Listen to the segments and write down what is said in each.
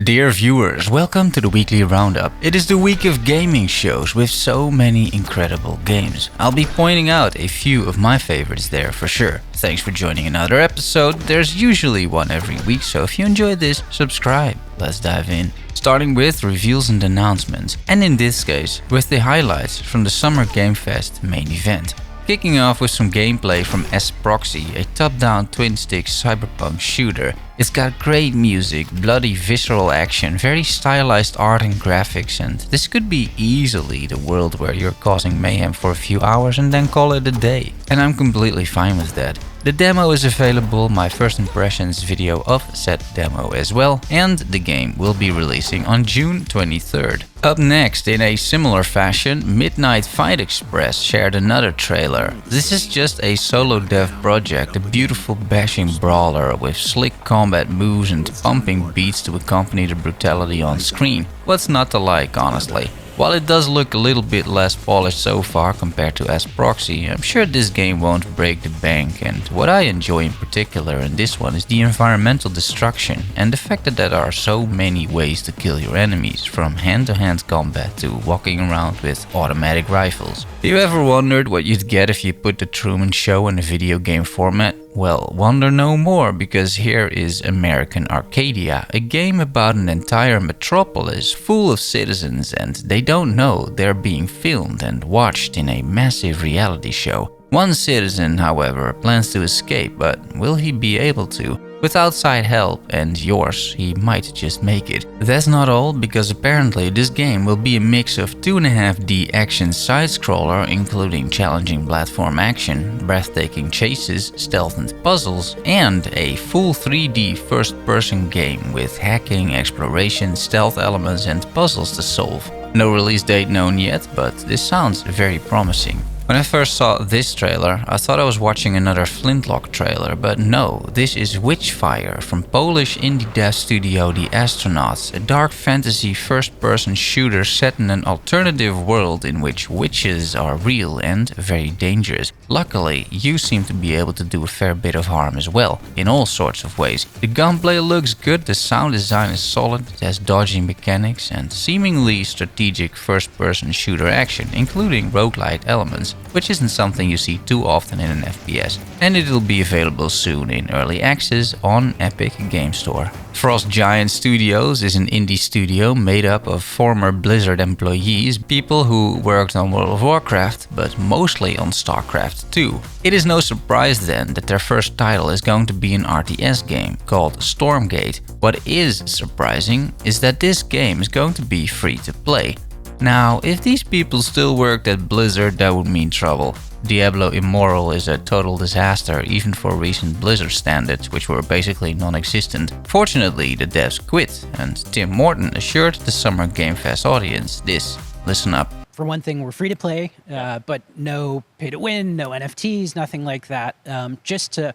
Dear viewers, welcome to the weekly roundup. It is the week of gaming shows with so many incredible games. I'll be pointing out a few of my favorites there for sure. Thanks for joining another episode. There's usually one every week, so if you enjoyed this, subscribe. Let's dive in. Starting with reveals and announcements, and in this case, with the highlights from the Summer Game Fest main event. Kicking off with some gameplay from Esse Proxy, a top-down twin-stick cyberpunk shooter. It's got great music, bloody visceral action, very stylized art and graphics, and this could be easily the world where you're causing mayhem for a few hours and then call it a day. And I'm completely fine with that. The demo is available, my first impressions video of said demo as well, and the game will be releasing on June 23rd. Up next, in a similar fashion, Midnight Fight Express shared another trailer. This is just a solo dev project, a beautiful bashing brawler with slick combat moves and pumping beats to accompany the brutality on screen. What's not to like, honestly? While it does look a little bit less polished so far compared to Esse Proxy, I'm sure this game won't break the bank, and what I enjoy in particular in this one is the environmental destruction and the fact that there are so many ways to kill your enemies, from hand-to-hand combat to walking around with automatic rifles. You ever wondered what you'd get if you put the Truman Show in a video game format? Well, wonder no more, because here is American Arcadia, a game about an entire metropolis full of citizens, and they don't know they're being filmed and watched in a massive reality show. One citizen, however, plans to escape, but will he be able to? With outside help and yours, he might just make it. That's not all, because apparently this game will be a mix of 2.5D action side-scroller, including challenging platform action, breathtaking chases, stealth and puzzles, and a full 3D first-person game with hacking, exploration, stealth elements and puzzles to solve. No release date known yet, but this sounds very promising. When I first saw this trailer, I thought I was watching another Flintlock trailer, but no, this is Witchfire from Polish indie dev studio The Astronauts, a dark fantasy first-person shooter set in an alternative world in which witches are real and very dangerous. Luckily, you seem to be able to do a fair bit of harm as well, in all sorts of ways. The gunplay looks good, the sound design is solid, it has dodging mechanics and seemingly strategic first-person shooter action, including roguelite elements, which isn't something you see too often in an FPS, and it'll be available soon in early access on Epic Game Store. Frost Giant Studios is an indie studio made up of former Blizzard employees, people who worked on World of Warcraft, but mostly on StarCraft 2. It is no surprise then that their first title is going to be an RTS game called Stormgate. What is surprising is that this game is going to be free to play. Now, if these people still worked at Blizzard, that would mean trouble. Diablo Immortal is a total disaster, even for recent Blizzard standards, which were basically non-existent. Fortunately, the devs quit, and Tim Morton assured the Summer Game Fest audience this. Listen up. For one thing, we're free to play, but no pay to win, no NFTs, nothing like that, just to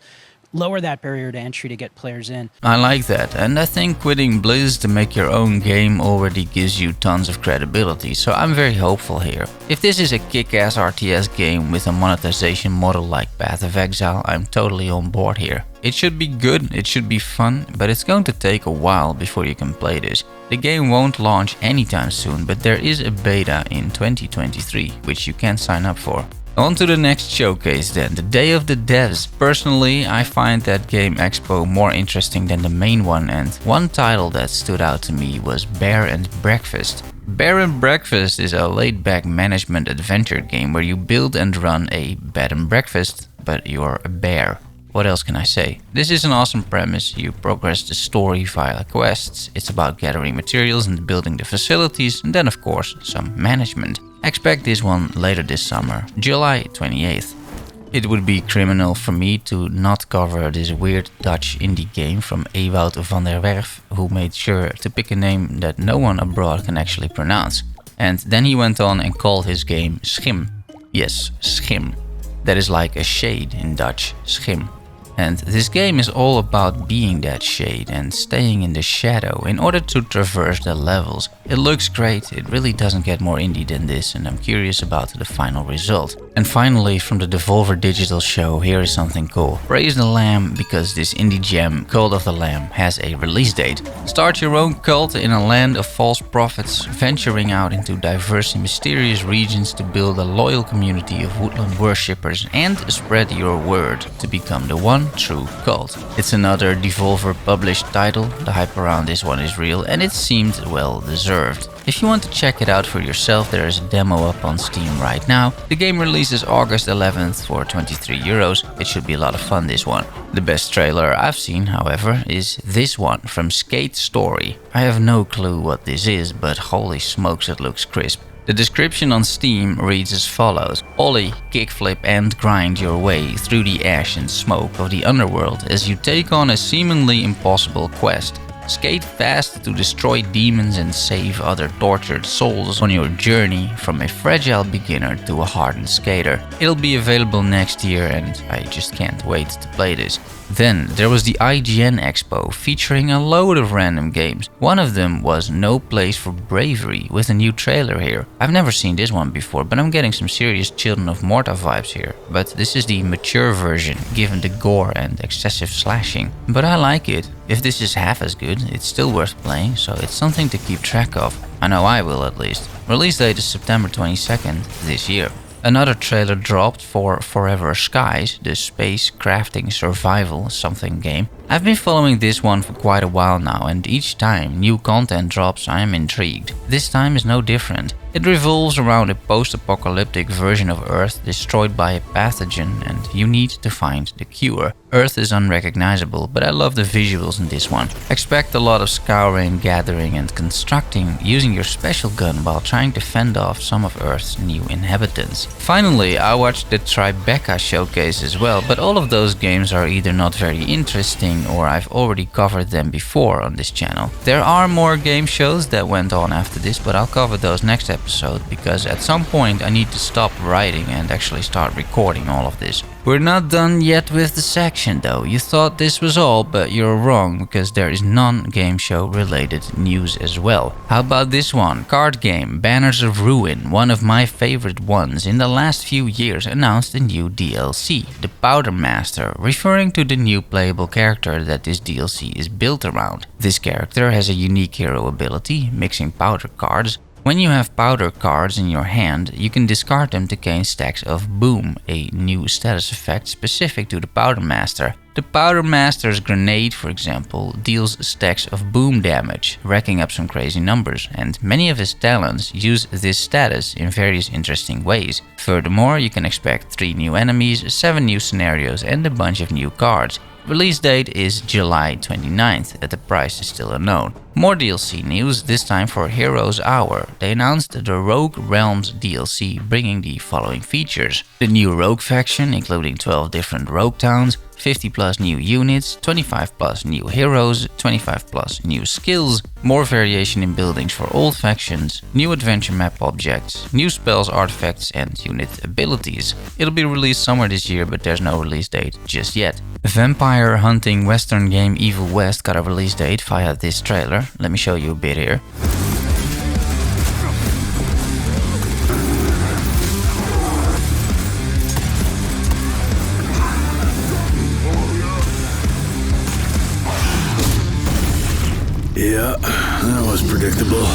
lower that barrier to entry to get players in. I like that, and I think quitting Blizz to make your own game already gives you tons of credibility, so I'm very hopeful here. If this is a kick-ass RTS game with a monetization model like Path of Exile, I'm totally on board here. It should be good, it should be fun, but it's going to take a while before you can play this. The game won't launch anytime soon, but there is a beta in 2023, which you can sign up for. On to the next showcase then, the Day of the Devs. Personally, I find that Game Expo more interesting than the main one, and one title that stood out to me was Bear and Breakfast. Bear and Breakfast is a laid-back management adventure game where you build and run a bed and breakfast, but you're a bear. What else can I say? This is an awesome premise. You progress the story via quests. It's about gathering materials and building the facilities, and then of course some management. Expect this one later this summer, July 28th. It would be criminal for me to not cover this weird Dutch indie game from Ewout van der Werf, who made sure to pick a name that no one abroad can actually pronounce. And then he went on and called his game Schim. Yes, Schim. That is like a shade in Dutch, Schim. And this game is all about being that shade and staying in the shadow in order to traverse the levels. It looks great, it really doesn't get more indie than this, and I'm curious about the final result. And finally, from the Devolver Digital show, here is something cool. Praise the Lamb, because this indie gem, Cult of the Lamb, has a release date. Start your own cult in a land of false prophets, venturing out into diverse and mysterious regions to build a loyal community of woodland worshippers and spread your word to become the one true cult. It's another Devolver published title, the hype around this one is real and it seemed well deserved. If you want to check it out for yourself, there is a demo up on Steam right now. The game releases August 11th for €23. It should be a lot of fun, this one. The best trailer I've seen, however, is this one from Skate Story. I have no clue what this is, but holy smokes, it looks crisp. The description on Steam reads as follows: ollie, kickflip and grind your way through the ash and smoke of the underworld as you take on a seemingly impossible quest. Skate fast to destroy demons and save other tortured souls on your journey from a fragile beginner to a hardened skater. It'll be available next year and I just can't wait to play this. Then there was the IGN Expo featuring a load of random games. One of them was No Place for Bravery with a new trailer here. I've never seen this one before, but I'm getting some serious Children of Morta vibes here. But this is the mature version, given the gore and excessive slashing. But I like it. If this is half as good, it's still worth playing, so it's something to keep track of. I know I will at least. Release date is September 22nd this year. Another trailer dropped for Forever Skies, the space crafting survival something game. I've been following this one for quite a while now, and each time new content drops I am intrigued. This time is no different. It revolves around a post-apocalyptic version of Earth destroyed by a pathogen and you need to find the cure. Earth is unrecognizable, but I love the visuals in this one. Expect a lot of scouring, gathering and constructing using your special gun while trying to fend off some of Earth's new inhabitants. Finally, I watched the Tribeca showcase as well, but all of those games are either not very interesting or I've already covered them before on this channel. There are more game shows that went on after this, but I'll cover those next episode because at some point I need to stop writing and actually start recording all of this. We're not done yet with the section though. You thought this was all, but you're wrong because there is non-game show related news as well. How about this one? Card game Banners of Ruin, one of my favorite ones in the last few years, announced a new DLC, the Powder Master, referring to the new playable character that this DLC is built around. This character has a unique hero ability, mixing powder cards. When you have powder cards in your hand, you can discard them to gain stacks of Boom, a new status effect specific to the Powder Master. The Powder Master's grenade, for example, deals stacks of boom damage, racking up some crazy numbers, and many of his talents use this status in various interesting ways. Furthermore, you can expect 3 new enemies, 7 new scenarios and a bunch of new cards. Release date is July 29th, and the price is still unknown. More DLC news, this time for Heroes Hour. They announced the Rogue Realms DLC, bringing the following features: the new Rogue faction, including 12 different Rogue towns, 50 plus new units, 25 plus new heroes, 25 plus new skills, more variation in buildings for old factions, new adventure map objects, new spells, artifacts and unit abilities. It'll be released somewhere this year, but there's no release date just yet. Vampire hunting western game Evil West got a release date via this trailer. Let me show you a bit here. Yeah, that was predictable.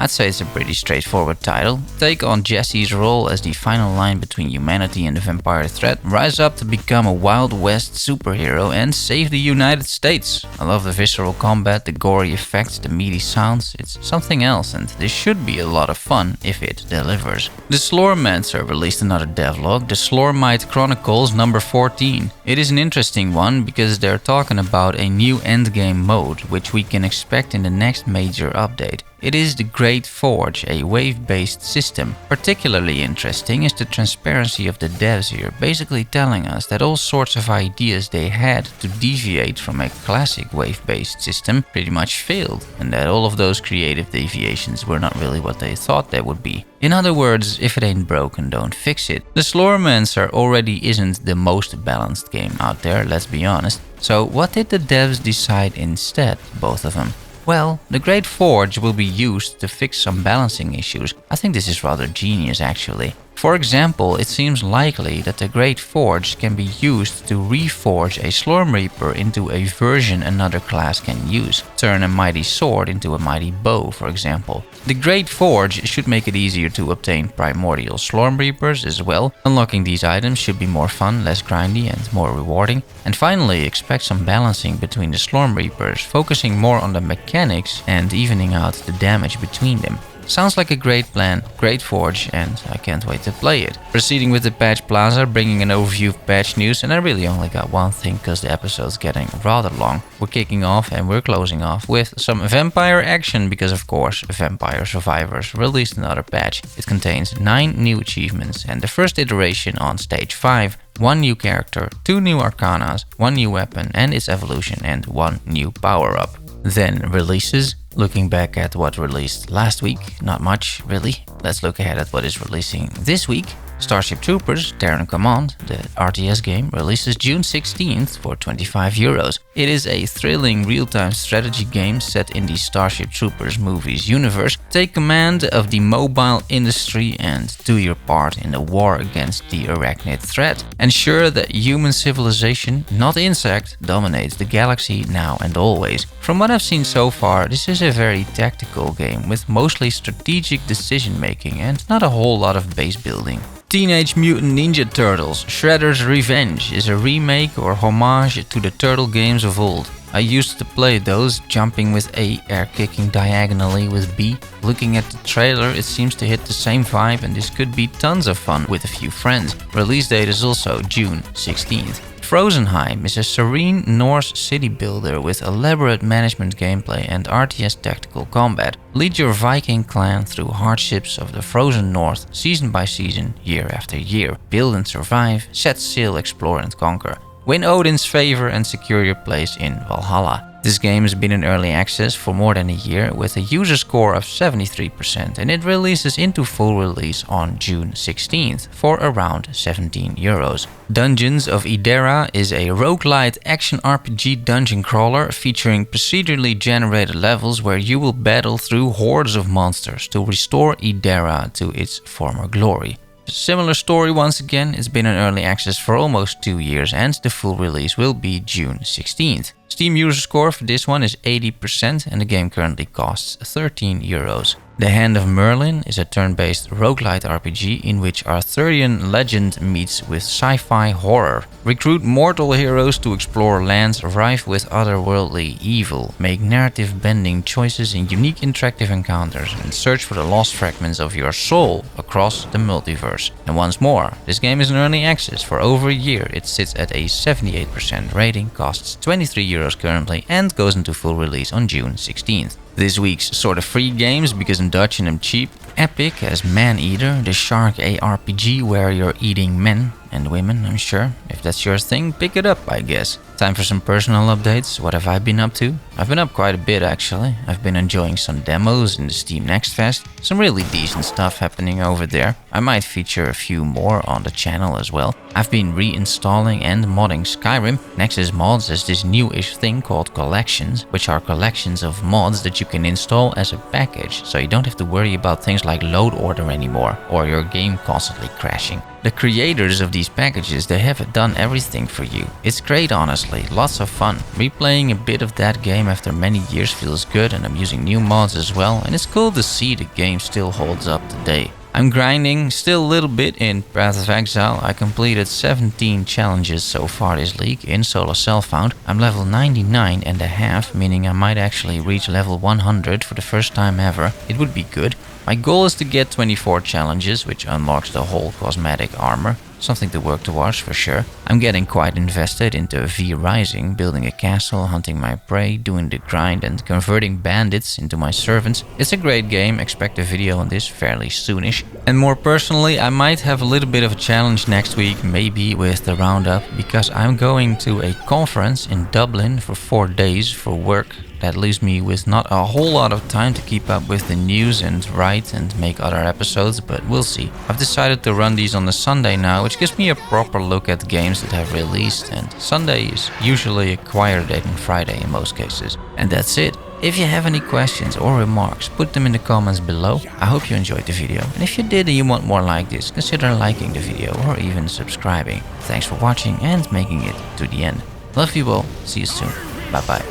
I'd say it's a pretty straightforward title. Take on Jesse's role as the final line between humanity and the vampire threat, rise up to become a Wild West superhero and save the United States. I love the visceral combat, the gory effects, the meaty sounds. It's something else and this should be a lot of fun if it delivers. The Slormancer released another devlog, the Slormite Chronicles number 14. It is an interesting one because they're talking about a new endgame mode which we can expect in the next major update. It is the great Great Forge, a wave-based system. Particularly interesting is the transparency of the devs here, basically telling us that all sorts of ideas they had to deviate from a classic wave-based system pretty much failed, and that all of those creative deviations were not really what they thought they would be. In other words, if it ain't broken, don't fix it. The Slormancer already isn't the most balanced game out there, let's be honest. So what did the devs decide instead, both of them? Well, the Great Forge will be used to fix some balancing issues. I think this is rather genius actually. For example, it seems likely that the Great Forge can be used to reforge a Stormreaper into a version another class can use. Turn a mighty sword into a mighty bow, for example. The Great Forge should make it easier to obtain primordial Stormreapers as well. Unlocking these items should be more fun, less grindy and more rewarding. And finally, expect some balancing between the Stormreapers, focusing more on the mechanics and evening out the damage between them. Sounds like a great plan, Great Forge, and I can't wait to play it. Proceeding with the Patch Plaza, bringing an overview of patch news, and I really only got one thing because the episode's getting rather long. We're kicking off and we're closing off with some vampire action because of course Vampire Survivors released another patch. It contains 9 new achievements and the first iteration on stage 5, 1 new character, 2 new arcanas, 1 new weapon and its evolution and 1 new power-up. Then releases. Looking back at what released last week, not much really. Let's look ahead at what is releasing this week. Starship Troopers Terran Command, the RTS game, releases June 16th for €25. It is a thrilling real-time strategy game set in the Starship Troopers movies universe. Take command of the mobile industry and do your part in the war against the arachnid threat. Ensure that human civilization, not insect, dominates the galaxy now and always. From what I've seen so far, this is a very tactical game with mostly strategic decision making and not a whole lot of base building. Teenage Mutant Ninja Turtles Shredder's Revenge is a remake or homage to the turtle games of old. I used to play those, jumping with A, air kicking diagonally with B. Looking at the trailer, it seems to hit the same vibe and this could be tons of fun with a few friends. Release date is also June 16th. Frozenheim is a serene Norse city builder with elaborate management gameplay and RTS tactical combat. Lead your Viking clan through hardships of the frozen north, season by season, year after year. Build and survive, set sail, explore and conquer. Win Odin's favor and secure your place in Valhalla. This game has been in early access for more than a year with a user score of 73% and it releases into full release on June 16th for around €17. Dungeons of Edera is a roguelite action RPG dungeon crawler featuring procedurally generated levels where you will battle through hordes of monsters to restore Edera to its former glory. Similar story once again, it's been in early access for almost 2 years and the full release will be June 16th. Steam user score for this one is 80% and the game currently costs €13. The Hand of Merlin is a turn-based roguelite RPG in which Arthurian legend meets with sci-fi horror. Recruit mortal heroes to explore lands rife with otherworldly evil, make narrative-bending choices in unique interactive encounters, and search for the lost fragments of your soul across the multiverse. And once more, this game is in early access for over a year. It sits at a 78% rating, costs €23 currently, and goes into full release on June 16th. This week's sort of free games, because in Dutch and I'm cheap. Epic has Man-Eater, the shark ARPG where you're eating men and women, I'm sure. If that's your thing, pick it up, I guess. Time for some personal updates. What have I been up to? I've been up quite a bit actually. I've been enjoying some demos in the Steam Next Fest. Some really decent stuff happening over there. I might feature a few more on the channel as well. I've been reinstalling and modding Skyrim. Nexus Mods has this newish thing called collections, which are collections of mods that you can install as a package, so you don't have to worry about things like load order anymore, or your game constantly crashing. The creators of these packages, they have done everything for you. It's great honestly, lots of fun. Replaying a bit of that game after many years feels good, and I'm using new mods as well, and it's cool to see the game still holds up today. I'm grinding still a little bit in Path of Exile. I completed 17 challenges so far this league in Solo Self-Found. I'm level 99.5, meaning I might actually reach level 100 for the first time ever. It would be good. My goal is to get 24 challenges, which unlocks the whole cosmetic armor. Something to work towards for sure. I'm getting quite invested into V Rising, building a castle, hunting my prey, doing the grind and converting bandits into my servants. It's a great game, expect a video on this fairly soonish. And more personally, I might have a little bit of a challenge next week, maybe with the roundup, because I'm going to a conference in Dublin for 4 days for work. That leaves me with not a whole lot of time to keep up with the news and write and make other episodes, but we'll see. I've decided to run these on a Sunday now, which gives me a proper look at games that have released, and Sunday is usually a quieter day than Friday in most cases. And that's it. If you have any questions or remarks, put them in the comments below. I hope you enjoyed the video, and if you did and you want more like this, consider liking the video or even subscribing. Thanks for watching and making it to the end. Love you all, see you soon, bye bye.